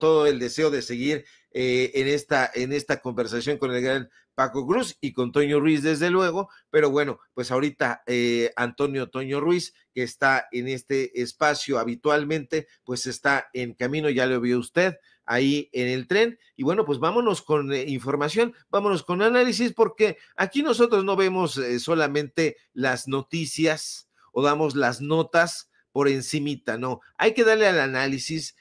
todo el deseo de seguir en esta conversación con el gran Paco Cruz y con Toño Ruiz, desde luego, pero bueno, pues ahorita Antonio Toño Ruiz, que está en este espacio habitualmente, pues está en camino, ya lo vio usted ahí en el tren, y bueno, pues vámonos con información, vámonos con análisis, porque aquí nosotros no vemos solamente las noticias o damos las notas por encimita, no, hay que darle al análisis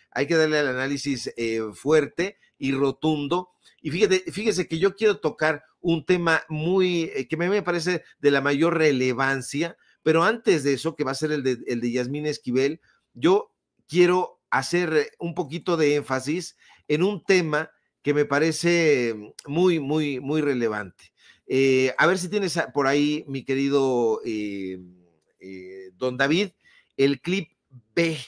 fuerte y rotundo. Y fíjese que yo quiero tocar un tema que me parece de la mayor relevancia, pero antes de eso, que va a ser el de Yasmín Esquivel, yo quiero hacer un poquito de énfasis en un tema que me parece muy, muy, muy relevante. A ver si tienes por ahí, mi querido don David, el clip B,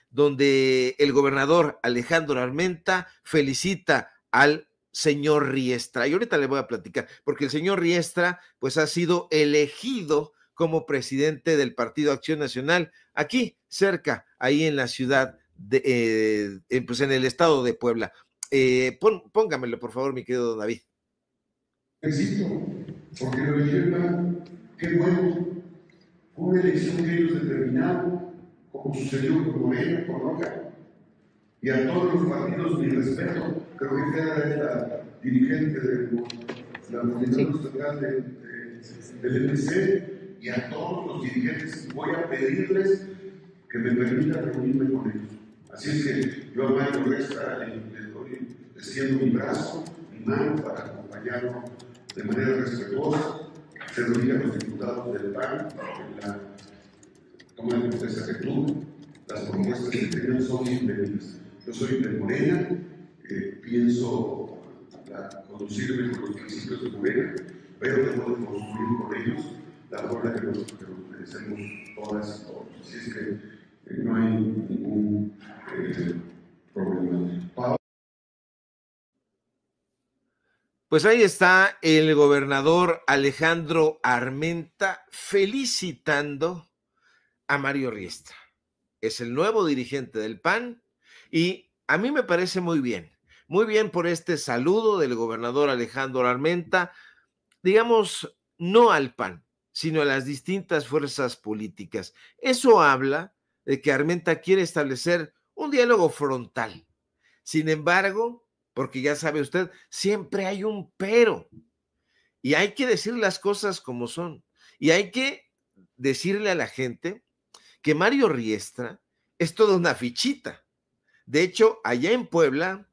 donde el gobernador Alejandro Armenta felicita al señor Riestra. Y ahorita le voy a platicar, porque el señor Riestra pues ha sido elegido como presidente del Partido Acción Nacional aquí cerca, ahí en la ciudad pues en el estado de Puebla. Póngamelo por favor, mi querido don David. Éxito, porque lo eligieron, qué bueno, una elección que ellos determinaron, como sucedió con Morena, con Roca, y a todos los partidos mi respeto. Creo que queda la dirigente de la coordinadora estatal del MC, y a todos los dirigentes voy a pedirles que me permitan reunirme con ellos. Así es que yo a Mario Riestra le extiendo mi brazo, mi mano para acompañarlo de manera respetuosa. Se lo diga a los diputados del PAN, en la toma de protesta que tuvo. Las propuestas que tenían son bienvenidas. Yo soy de Morena, pienso conducirme con los principios de Morena, pero tengo de construir con ellos la forma que nos merecemos todas y todos. Así es que no hay ningún problema. Pues ahí está el gobernador Alejandro Armenta felicitando a Mario Riestra. Es el nuevo dirigente del PAN y a mí me parece muy bien por este saludo del gobernador Alejandro Armenta, digamos, no al PAN, sino a las distintas fuerzas políticas. Eso habla de que Armenta quiere establecer un diálogo frontal. Sin embargo, porque ya sabe usted, siempre hay un pero. Y hay que decir las cosas como son. Y hay que decirle a la gente que Mario Riestra es toda una fichita. De hecho, allá en Puebla,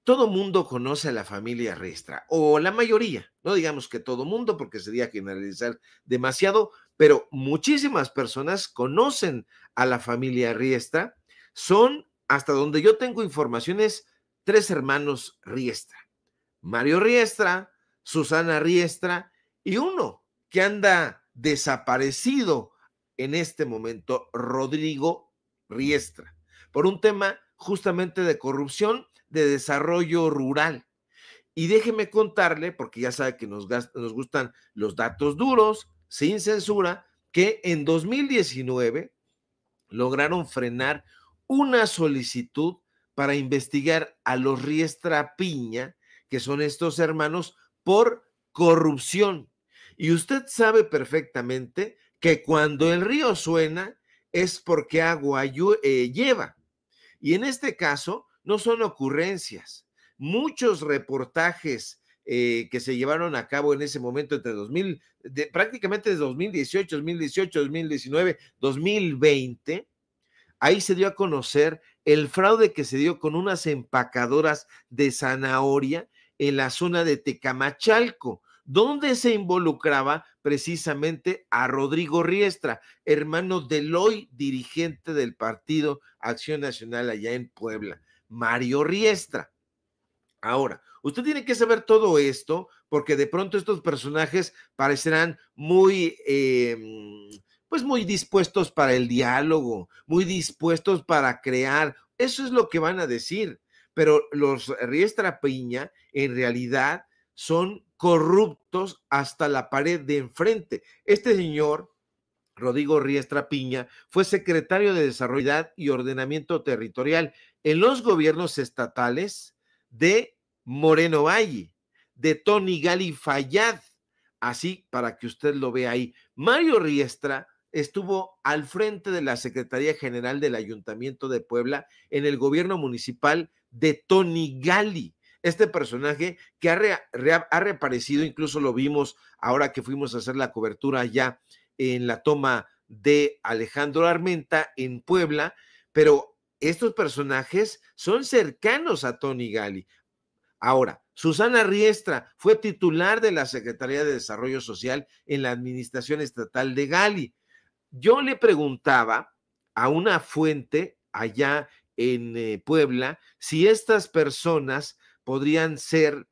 todo mundo conoce a la familia Riestra, o la mayoría, no digamos que todo mundo, porque sería generalizar demasiado, pero muchísimas personas conocen a la familia Riestra. Son, hasta donde yo tengo informaciones, 3 hermanos Riestra. Mario Riestra, Susana Riestra y uno que anda desaparecido en este momento, Rodrigo Riestra, por un tema justamente de corrupción, de desarrollo rural. Y déjeme contarle, porque ya sabe que nos gustan los datos duros, sin censura, que en 2019 lograron frenar una solicitud para investigar a los Riestra Piña, que son estos hermanos, por corrupción. Y usted sabe perfectamente que cuando el río suena es porque agua lleva. Y en este caso no son ocurrencias. Muchos reportajes que se llevaron a cabo en ese momento entre prácticamente desde 2018, 2019, 2020, ahí se dio a conocer el fraude que se dio con unas empacadoras de zanahoria en la zona de Tecamachalco, donde se involucraba precisamente a Rodrigo Riestra, hermano del hoy dirigente del Partido Acción Nacional allá en Puebla, Mario Riestra. Ahora, usted tiene que saber todo esto porque de pronto estos personajes parecerán pues muy dispuestos para el diálogo, muy dispuestos para crear. Eso es lo que van a decir. Pero los Riestra Piña en realidad son corruptos hasta la pared de enfrente. Este señor, Rodrigo Riestra Piña, fue secretario de Desarrollo y Ordenamiento Territorial en los gobiernos estatales de Moreno Valle, de Tony Gali Fayad, así para que usted lo vea ahí. Mario Riestra estuvo al frente de la Secretaría General del Ayuntamiento de Puebla en el gobierno municipal de Tony Gali. Este personaje que ha reaparecido, incluso lo vimos ahora que fuimos a hacer la cobertura allá en la toma de Alejandro Armenta en Puebla, pero estos personajes son cercanos a Tony Gali. Ahora, Susana Riestra fue titular de la Secretaría de Desarrollo Social en la Administración Estatal de Gali. Yo le preguntaba a una fuente allá en Puebla si estas personas podrían ser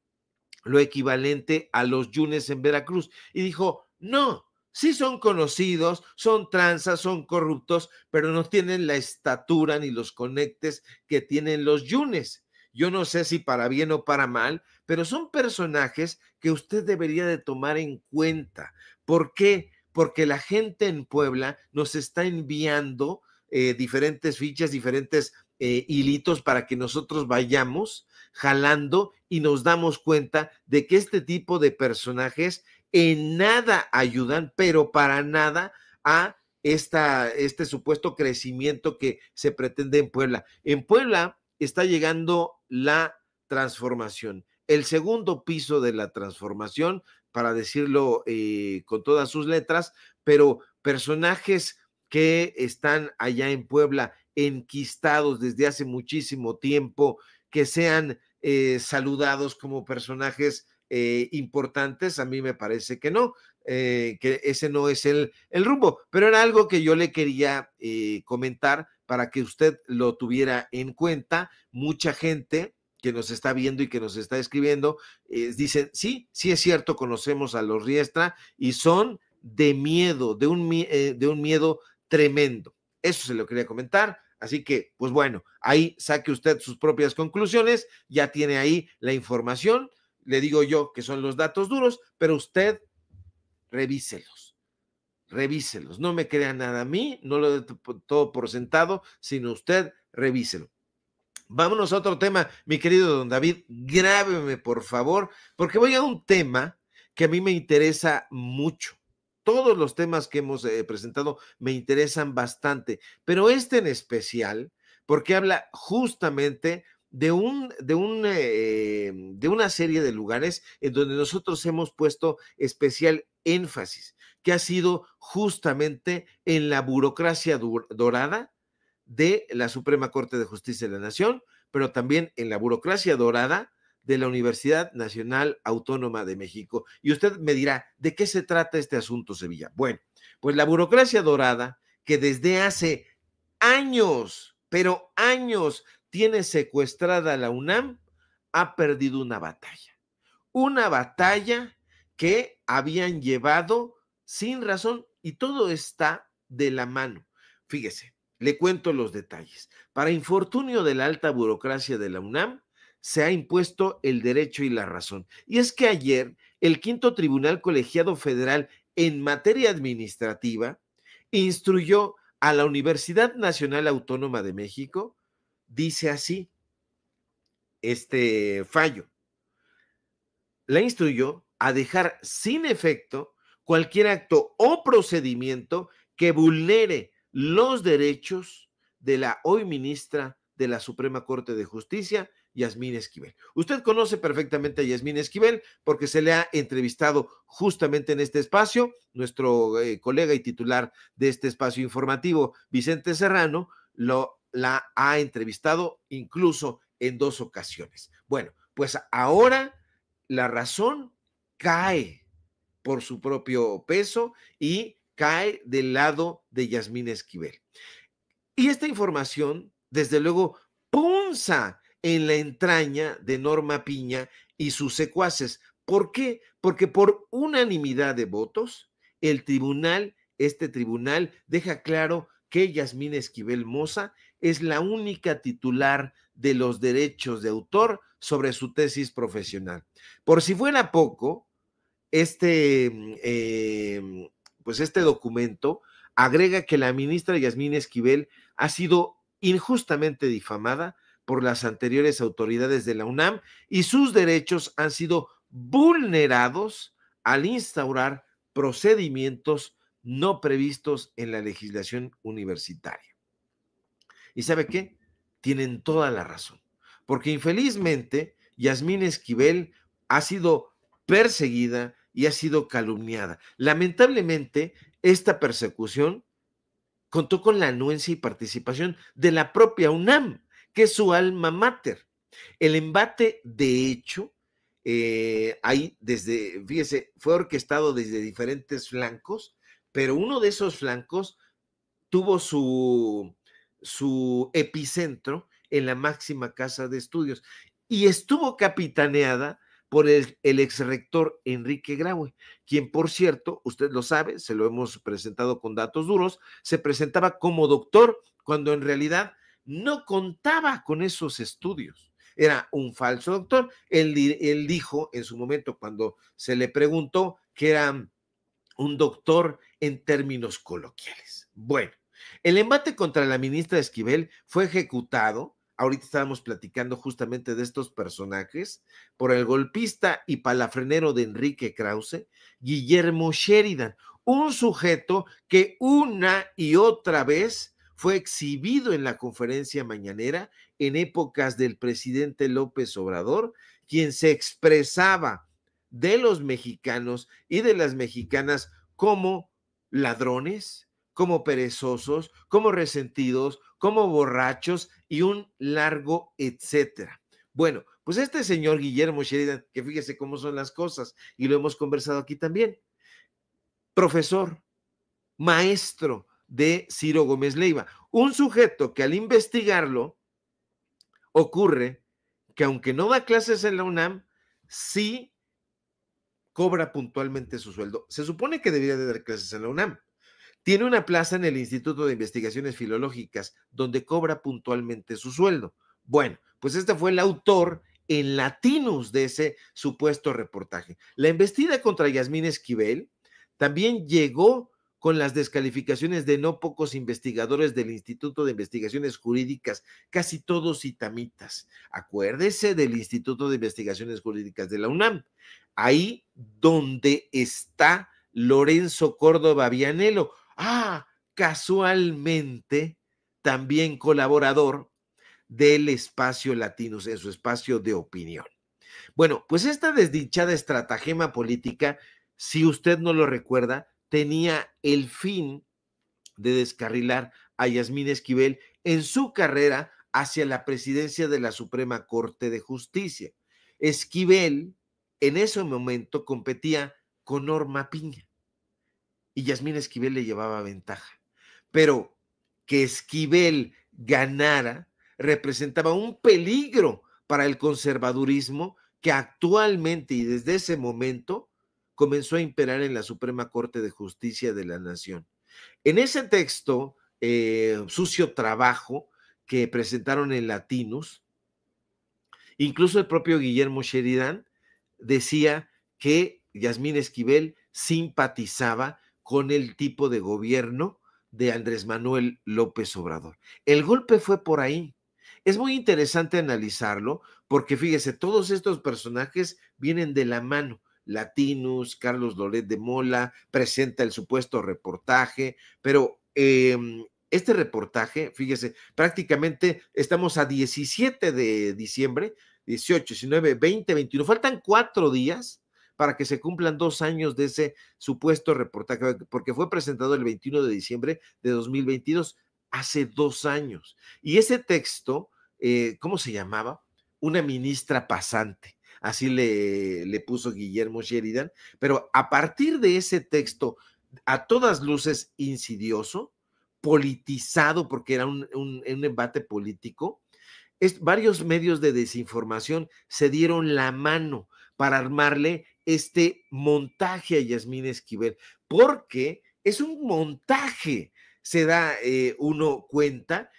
lo equivalente a los yunes en Veracruz. Y dijo, no, sí son conocidos, son tranzas, son corruptos, pero no tienen la estatura ni los conectes que tienen los yunes. Yo no sé si para bien o para mal, pero son personajes que usted debería de tomar en cuenta. ¿Por qué? Porque la gente en Puebla nos está enviando diferentes fichas, diferentes hilitos para que nosotros vayamos jalando y nos damos cuenta de que este tipo de personajes en nada ayudan, pero para nada a este supuesto crecimiento que se pretende en Puebla. En Puebla está llegando la transformación, el segundo piso de la transformación, para decirlo con todas sus letras, pero personajes que están allá en Puebla enquistados desde hace muchísimo tiempo, que sean saludados como personajes importantes, a mí me parece que no, que ese no es el rumbo, pero era algo que yo le quería comentar para que usted lo tuviera en cuenta. Mucha gente que nos está viendo y que nos está escribiendo, dicen, sí, sí es cierto, conocemos a los Riestra y son de miedo, de un miedo tremendo. Eso se lo quería comentar. Así que, pues bueno, ahí saque usted sus propias conclusiones, ya tiene ahí la información, le digo yo que son los datos duros, pero usted revíselos, revíselos, no me crea nada a mí, no lo dé todo por sentado, sino usted revíselo. Vámonos a otro tema, mi querido don David, grábeme por favor, porque voy a un tema que a mí me interesa mucho. Todos los temas que hemos presentado me interesan bastante, pero este en especial, porque habla justamente de una serie de lugares en donde nosotros hemos puesto especial énfasis, que ha sido justamente en la burocracia dorada de la Suprema Corte de Justicia de la Nación, pero también en la burocracia dorada de la Universidad Nacional Autónoma de México. Y usted me dirá, ¿de qué se trata este asunto, Sevilla? Bueno, pues la burocracia dorada, que desde hace años, pero años, tiene secuestrada a la UNAM, ha perdido una batalla que habían llevado sin razón, y todo está de la mano. Fíjese, le cuento los detalles. Para infortunio de la alta burocracia de la UNAM, se ha impuesto el derecho y la razón. Y es que ayer el quinto Tribunal Colegiado Federal en materia administrativa instruyó a la Universidad Nacional Autónoma de México, dice así, este fallo, la instruyó a dejar sin efecto cualquier acto o procedimiento que vulnere los derechos de la hoy ministra de la Suprema Corte de Justicia, Yasmín Esquivel. Usted conoce perfectamente a Yasmín Esquivel porque se le ha entrevistado justamente en este espacio. Nuestro colega y titular de este espacio informativo, Vicente Serrano, la ha entrevistado incluso en 2 ocasiones. Bueno, pues ahora la razón cae por su propio peso y cae del lado de Yasmín Esquivel. Y esta información, desde luego, punza en la entraña de Norma Piña y sus secuaces. ¿Por qué? Porque por unanimidad de votos, este tribunal deja claro que Yasmín Esquivel Moza es la única titular de los derechos de autor sobre su tesis profesional. Por si fuera poco, pues este documento agrega que la ministra Yasmín Esquivel ha sido injustamente difamada por las anteriores autoridades de la UNAM y sus derechos han sido vulnerados al instaurar procedimientos no previstos en la legislación universitaria. ¿Y sabe qué? Tienen toda la razón, porque infelizmente Yasmín Esquivel ha sido perseguida y ha sido calumniada. Lamentablemente, esta persecución contó con la anuencia y participación de la propia UNAM, que es su alma mater. El embate, de hecho, ahí fíjese, fue orquestado desde diferentes flancos, pero uno de esos flancos tuvo su epicentro en la máxima casa de estudios y estuvo capitaneada por el exrector Enrique Graue, quien, por cierto, usted lo sabe, se lo hemos presentado con datos duros, se presentaba como doctor cuando en realidad no contaba con esos estudios. Era un falso doctor. Él dijo en su momento, cuando se le preguntó, que era un doctor en términos coloquiales. Bueno, el embate contra la ministra Esquivel fue ejecutado, ahorita estábamos platicando justamente de estos personajes, por el golpista y palafrenero de Enrique Krause, Guillermo Sheridan, un sujeto que una y otra vez fue exhibido en la conferencia mañanera en épocas del presidente López Obrador, quien se expresaba de los mexicanos y de las mexicanas como ladrones, como perezosos, como resentidos, como borrachos y un largo etcétera. Bueno, pues este señor Guillermo Sheridan, que fíjese cómo son las cosas, y lo hemos conversado aquí también, profesor, maestro de Ciro Gómez Leiva, un sujeto que al investigarlo ocurre que aunque no da clases en la UNAM, sí cobra puntualmente su sueldo. Se supone que debería de dar clases en la UNAM. Tiene una plaza en el Instituto de Investigaciones Filológicas, donde cobra puntualmente su sueldo. Bueno, pues este fue el autor en Latinus de ese supuesto reportaje. La embestida contra Yasmín Esquivel también llegó con las descalificaciones de no pocos investigadores del Instituto de Investigaciones Jurídicas, casi todos itamitas. Acuérdese del Instituto de Investigaciones Jurídicas de la UNAM, ahí donde está Lorenzo Córdoba Vianello. Casualmente, también colaborador del Espacio Latinus, en su espacio de opinión. Bueno, pues esta desdichada estratagema política, si usted no lo recuerda, tenía el fin de descarrilar a Yasmín Esquivel en su carrera hacia la presidencia de la Suprema Corte de Justicia. Esquivel en ese momento competía con Norma Piña y Yasmín Esquivel le llevaba ventaja. Pero que Esquivel ganara representaba un peligro para el conservadurismo que actualmente y desde ese momento comenzó a imperar en la Suprema Corte de Justicia de la Nación. En ese texto, Sucio Trabajo, que presentaron en Latinus, incluso el propio Guillermo Sheridan decía que Yasmín Esquivel simpatizaba con el tipo de gobierno de Andrés Manuel López Obrador. El golpe fue por ahí. Es muy interesante analizarlo porque fíjese, todos estos personajes vienen de la mano. Latinus, Carlos Loret de Mola, presenta el supuesto reportaje, pero este reportaje, fíjese, prácticamente estamos a 17 de diciembre, 18, 19, 20, 21, faltan 4 días para que se cumplan 2 años de ese supuesto reportaje, porque fue presentado el 21 de diciembre de 2022, hace 2 años. Y ese texto, ¿cómo se llamaba? Una ministra pasante, así le puso Guillermo Sheridan, pero a partir de ese texto, a todas luces insidioso, politizado, porque era un embate político, varios medios de desinformación se dieron la mano para armarle este montaje a Yasmín Esquivel, porque es un montaje, se da uno cuenta,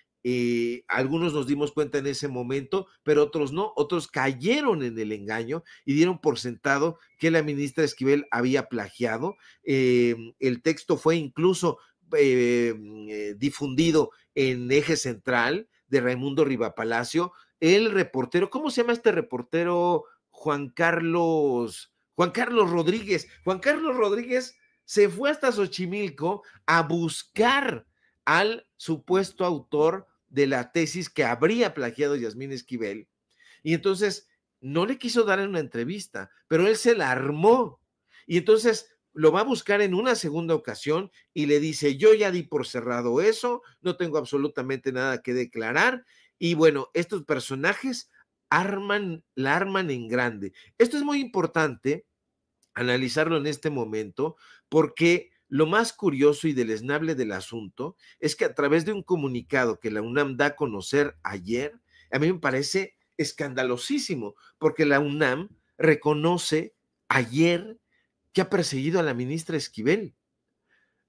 algunos nos dimos cuenta en ese momento, pero otros no, otros cayeron en el engaño y dieron por sentado que la ministra Esquivel había plagiado. El texto fue incluso difundido en Eje Central de Raimundo Rivapalacio, el reportero, ¿cómo se llama este reportero? Juan Carlos Rodríguez. Juan Carlos Rodríguez se fue hasta Xochimilco a buscar al supuesto autor de la tesis que habría plagiado Yasmín Esquivel, y entonces no le quiso dar en una entrevista, pero él se la armó, y entonces lo va a buscar en una segunda ocasión y le dice: yo ya di por cerrado eso, no tengo absolutamente nada que declarar. Y bueno, estos personajes la arman en grande. Esto es muy importante analizarlo en este momento, porque lo más curioso y deleznable del asunto es que a través de un comunicado que la UNAM da a conocer ayer, a mí me parece escandalosísimo, porque la UNAM reconoce ayer que ha perseguido a la ministra Esquivel.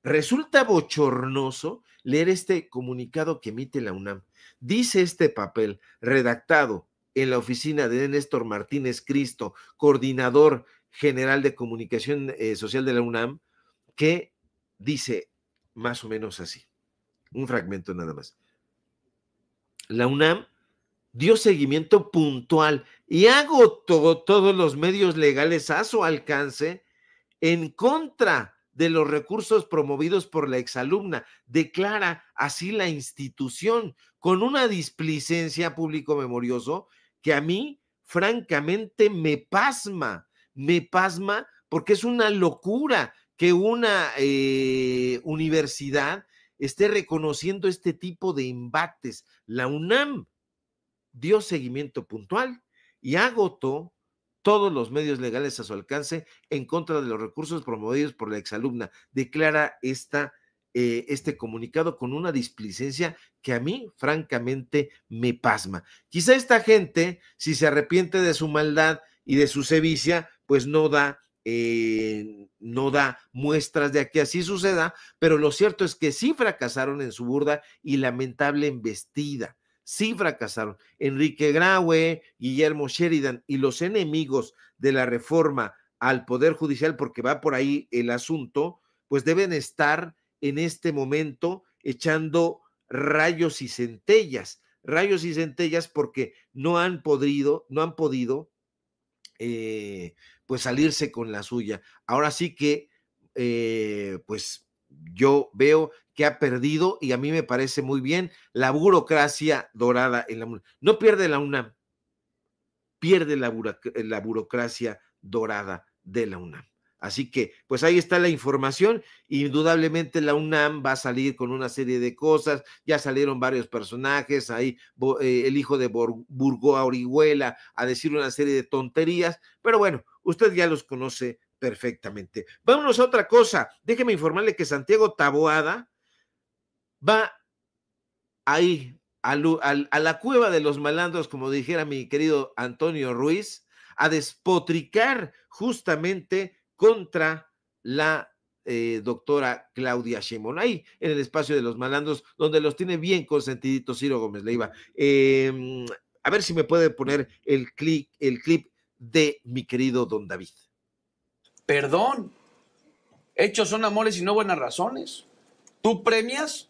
Resulta bochornoso leer este comunicado que emite la UNAM. Dice este papel, redactado en la oficina de Néstor Martínez Cristo, coordinador general de comunicación social de la UNAM, que dice más o menos así, un fragmento nada más. La UNAM dio seguimiento puntual y agotó todos los medios legales a su alcance en contra de los recursos promovidos por la exalumna, declara así la institución, con una displicencia, público memorioso, que a mí francamente me pasma porque es una locura que una universidad esté reconociendo este tipo de embates. La UNAM dio seguimiento puntual y agotó todos los medios legales a su alcance en contra de los recursos promovidos por la exalumna. Declara este comunicado con una displicencia que a mí francamente me pasma. Quizá esta gente, si se arrepiente de su maldad y de su sevicia, pues no da muestras de que así suceda, pero lo cierto es que sí fracasaron en su burda y lamentable embestida. Sí fracasaron. Enrique Graue, Guillermo Sheridan y los enemigos de la reforma al Poder Judicial, porque va por ahí el asunto, pues deben estar en este momento echando rayos y centellas porque no han podido pues salirse con la suya. Ahora sí que pues yo veo que ha perdido, y a mí me parece muy bien, la burocracia dorada en la UNAM. No pierde la UNAM, pierde la burocracia dorada de la UNAM. Así que, pues ahí está la información. Indudablemente la UNAM va a salir con una serie de cosas. Ya salieron varios personajes, ahí el hijo de Burgoa Orihuela a decir una serie de tonterías, pero bueno, usted ya los conoce perfectamente. Vámonos a otra cosa. Déjeme informarle que Santiago Taboada va ahí a la cueva de los malandros, como dijera mi querido Antonio Ruiz, a despotricar justamente contra la doctora Claudia Sheinbaum, ahí en el espacio de los malandros, donde los tiene bien consentiditos Ciro Gómez Leiva. A ver si me puede poner el clip de mi querido don David. Perdón, hechos son amores y no buenas razones. Tú premias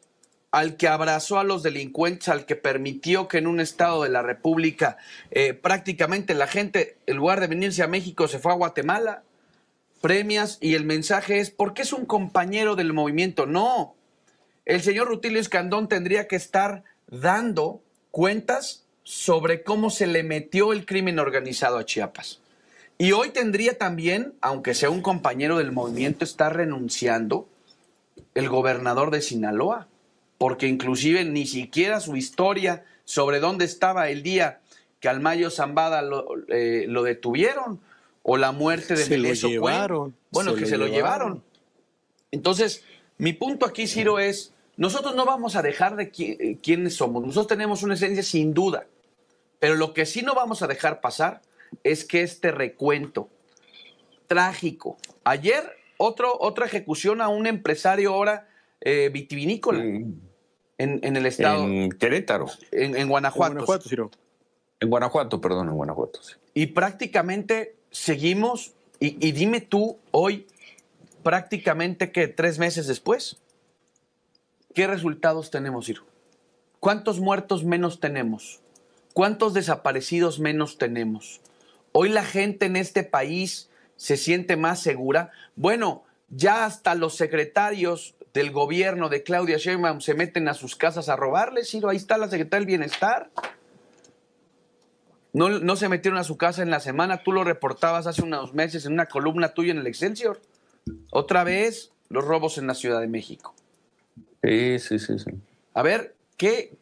al que abrazó a los delincuentes, al que permitió que en un estado de la República prácticamente la gente, en lugar de venirse a México, se fue a Guatemala. Premias y el mensaje es, ¿por qué es un compañero del movimiento? No, el señor Rutilio Escandón tendría que estar dando cuentas sobre cómo se le metió el crimen organizado a Chiapas. Y hoy tendría también, aunque sea un compañero del movimiento, estar renunciando el gobernador de Sinaloa, porque inclusive ni siquiera su historia sobre dónde estaba el día que al Mayo Zambada lo detuvieron, o la muerte de Meleso Cuen. Bueno, que se lo llevaron. Entonces, mi punto aquí, Ciro, es, nosotros no vamos a dejar de quiénes somos. Nosotros tenemos una esencia sin duda, pero lo que sí no vamos a dejar pasar es que este recuento trágico. Ayer, otra ejecución a un empresario ahora vitivinícola en el estado. En Querétaro. En Guanajuato. En Guanajuato, Ciro. En Guanajuato, perdón, en Guanajuato. Sí. Y prácticamente seguimos, y dime tú hoy, prácticamente que 3 meses después, ¿qué resultados tenemos, Ciro? ¿Cuántos muertos menos tenemos? ¿cuántos desaparecidos menos tenemos? Hoy la gente en este país se siente más segura. Bueno, ya hasta los secretarios del gobierno de Claudia Sheinbaum se meten a sus casas a robarles. Ciro, ahí está la secretaria del Bienestar. No se metieron a su casa en la semana. Tú lo reportabas hace unos meses en una columna tuya en el Excelsior. Otra vez, los robos en la Ciudad de México. Sí. A ver, ¿qué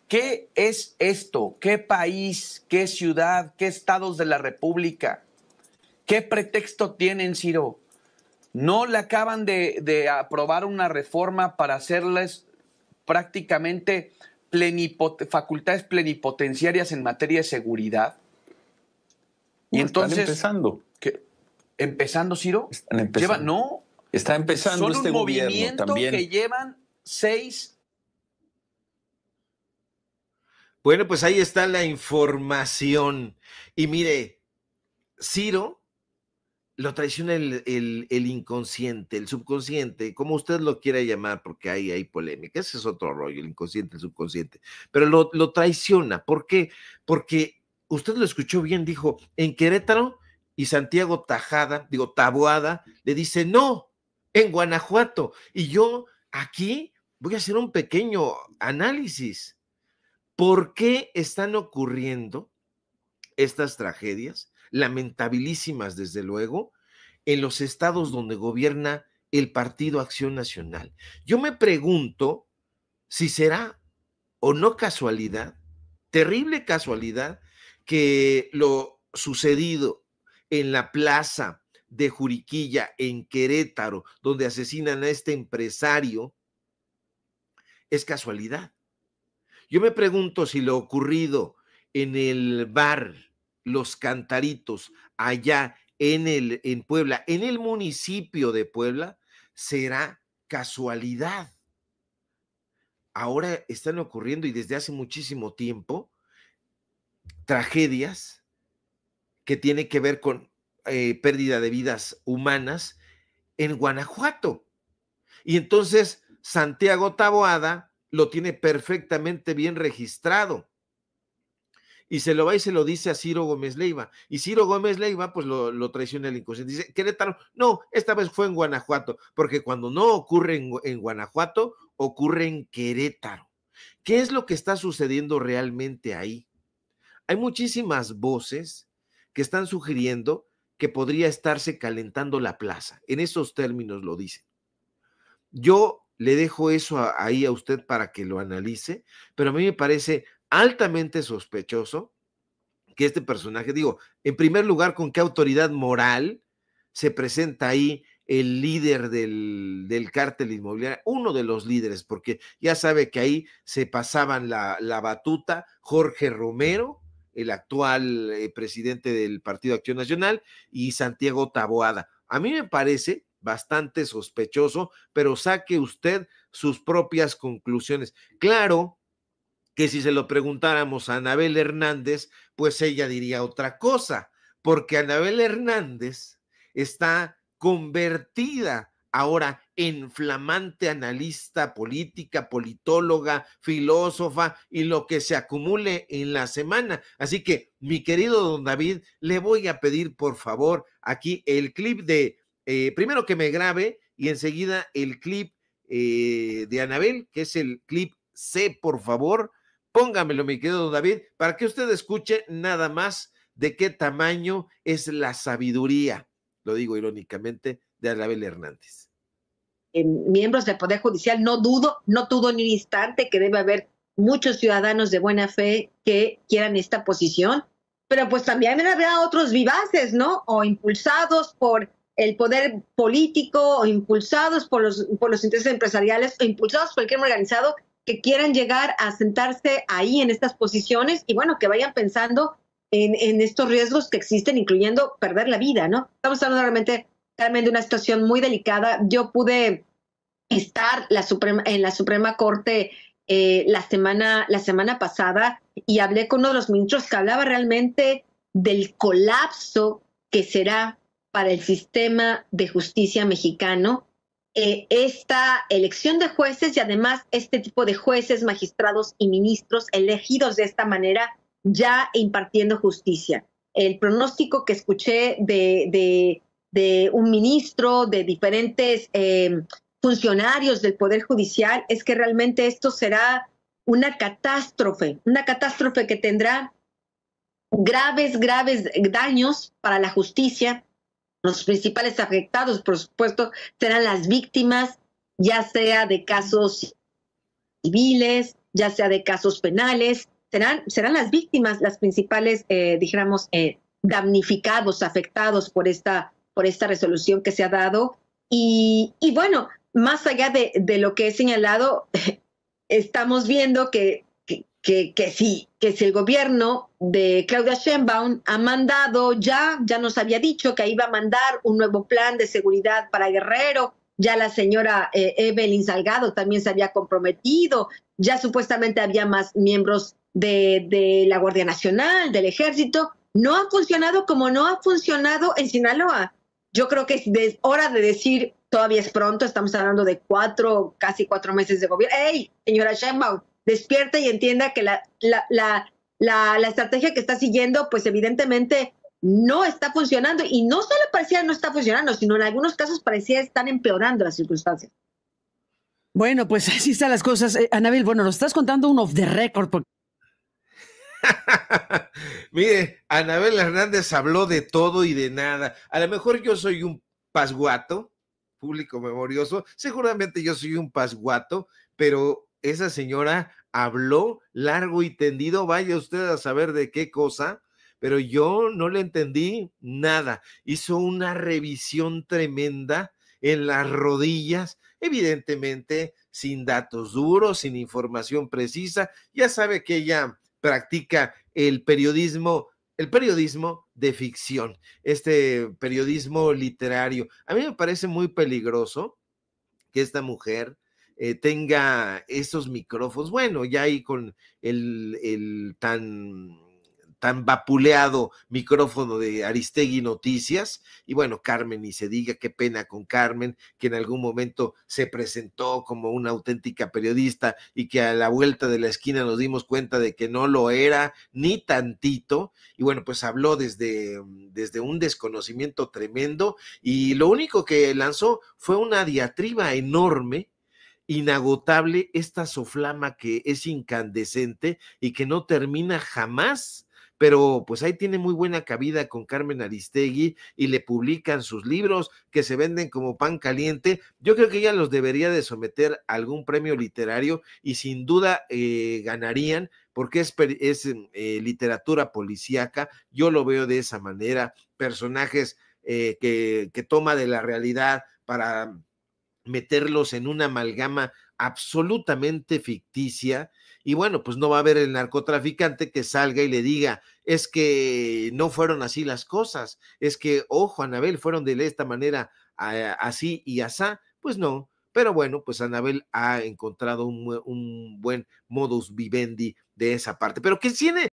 es esto? ¿Qué país, qué ciudad, qué estados de la República? ¿Qué pretexto tienen, Ciro? ¿No le acaban de aprobar una reforma para hacerles prácticamente facultades plenipotenciarias en materia de seguridad? Y entonces, están empezando. ¿Empezando, Ciro? Están empezando. Está empezando este gobierno también. Son un movimiento que llevan 6. Bueno, pues ahí está la información. Y mire, Ciro lo traiciona el inconsciente, el subconsciente, como usted lo quiera llamar, porque hay polémica. Ese es otro rollo, el inconsciente, el subconsciente. Pero lo traiciona. ¿Por qué? Porque usted lo escuchó bien, dijo, en Querétaro, y Santiago Taboada, le dice, no, en Guanajuato. Y yo aquí voy a hacer un pequeño análisis. ¿Por qué están ocurriendo estas tragedias, lamentabilísimas desde luego, en los estados donde gobierna el Partido Acción Nacional? Yo me pregunto si será o no casualidad, terrible casualidad, que lo sucedido en la plaza de Juriquilla, en Querétaro, donde asesinan a este empresario, es casualidad. Yo me pregunto si lo ocurrido en el bar Los Cantaritos, allá en Puebla, en el municipio de Puebla, será casualidad. Ahora están ocurriendo, y desde hace muchísimo tiempo, tragedias que tienen que ver con pérdida de vidas humanas en Guanajuato. Y entonces Santiago Taboada lo tiene perfectamente bien registrado. Y se lo va y se lo dice a Ciro Gómez Leiva. Y Ciro Gómez Leiva, pues lo traiciona el inconsciente. Dice, Querétaro, no, esta vez fue en Guanajuato, porque cuando no ocurre en Guanajuato, ocurre en Querétaro. ¿Qué es lo que está sucediendo realmente ahí? Hay muchísimas voces que están sugiriendo que podría estarse calentando la plaza. En esos términos lo dicen. Yo le dejo eso ahí a usted para que lo analice, pero a mí me parece altamente sospechoso que este personaje, digo, en primer lugar, ¿con qué autoridad moral se presenta ahí el líder del cártel inmobiliario? Uno de los líderes, porque ya sabe que ahí se pasaban la batuta Jorge Romero, el actual presidente del Partido Acción Nacional, y Santiago Taboada. A mí me parece bastante sospechoso, pero saque usted sus propias conclusiones. Claro que si se lo preguntáramos a Anabel Hernández, pues ella diría otra cosa, porque Anabel Hernández está convertida ahora en flamante analista política, politóloga, filósofa y lo que se acumule en la semana. Así que, mi querido don David, le voy a pedir por favor aquí el clip de, primero que me grabe y enseguida el clip de Anabel, que es el clip C, por favor. Póngamelo, mi querido don David, para que usted escuche nada más de qué tamaño es la sabiduría, lo digo irónicamente, de Anabel Hernández. Miembros del Poder Judicial, no dudo ni un instante que debe haber muchos ciudadanos de buena fe que quieran esta posición, pero pues también habrá otros vivaces, ¿no? O impulsados por el poder político, o impulsados por los intereses empresariales, o impulsados por el crimen organizado, que quieran llegar a sentarse ahí en estas posiciones y bueno, que vayan pensando en estos riesgos que existen, incluyendo perder la vida, ¿no? Estamos hablando realmente de una situación muy delicada. Yo pude estar en la Suprema Corte la semana pasada y hablé con uno de los ministros que hablaba realmente del colapso que será para el sistema de justicia mexicano esta elección de jueces y además este tipo de jueces, magistrados y ministros elegidos de esta manera ya impartiendo justicia. El pronóstico que escuché de un ministro, de diferentes funcionarios del Poder Judicial, es que realmente esto será una catástrofe que tendrá graves daños para la justicia. Los principales afectados, por supuesto, serán las víctimas, ya sea de casos civiles, ya sea de casos penales, serán las víctimas las principales, dijéramos, damnificados, afectados por esta resolución que se ha dado. Y bueno, más allá de lo que he señalado, estamos viendo que si el gobierno de Claudia Sheinbaum ha mandado, ya nos había dicho que iba a mandar un nuevo plan de seguridad para Guerrero, ya la señora Evelyn Salgado también se había comprometido, ya supuestamente había más miembros de la Guardia Nacional, del Ejército. No ha funcionado como no ha funcionado en Sinaloa. Yo creo que es hora de decir, todavía es pronto, estamos hablando de casi 4 meses de gobierno. ¡Ey, señora Sheinbaum! Despierta y entienda que la estrategia que está siguiendo, pues evidentemente no está funcionando, y no solo parecía no está funcionando, sino en algunos casos parecía estar empeorando las circunstancias. Bueno, pues así están las cosas. Anabel, bueno, nos estás contando un off the record. Mire, Anabel Hernández habló de todo y de nada. A lo mejor yo soy un pasguato, público memorioso, seguramente yo soy un pasguato, pero esa señora habló largo y tendido, vaya usted a saber de qué cosa, pero yo no le entendí nada. Hizo una revisión tremenda en las rodillas, evidentemente sin datos duros, sin información precisa. Ya sabe que ella practica el periodismo de ficción, este periodismo literario. A mí me parece muy peligroso que esta mujer tenga esos micrófonos, bueno, ya ahí con el tan vapuleado micrófono de Aristegui Noticias, y bueno, Carmen, ni se diga, qué pena con Carmen, que en algún momento se presentó como una auténtica periodista y que a la vuelta de la esquina nos dimos cuenta de que no lo era, ni tantito, y bueno, pues habló desde un desconocimiento tremendo, y lo único que lanzó fue una diatriba enorme, inagotable, esta soflama que es incandescente y que no termina jamás. Pero pues ahí tiene muy buena cabida con Carmen Aristegui y le publican sus libros que se venden como pan caliente. Yo creo que ella los debería de someter a algún premio literario y sin duda ganarían, porque es literatura policíaca. Yo lo veo de esa manera, personajes que toma de la realidad para meterlos en una amalgama absolutamente ficticia. Y bueno, pues no va a haber el narcotraficante que salga y le diga, es que no fueron así las cosas, es que, ojo, Anabel, fueron de esta manera, así y asá. Pues no, pero bueno, pues Anabel ha encontrado un buen modus vivendi de esa parte. Pero que tiene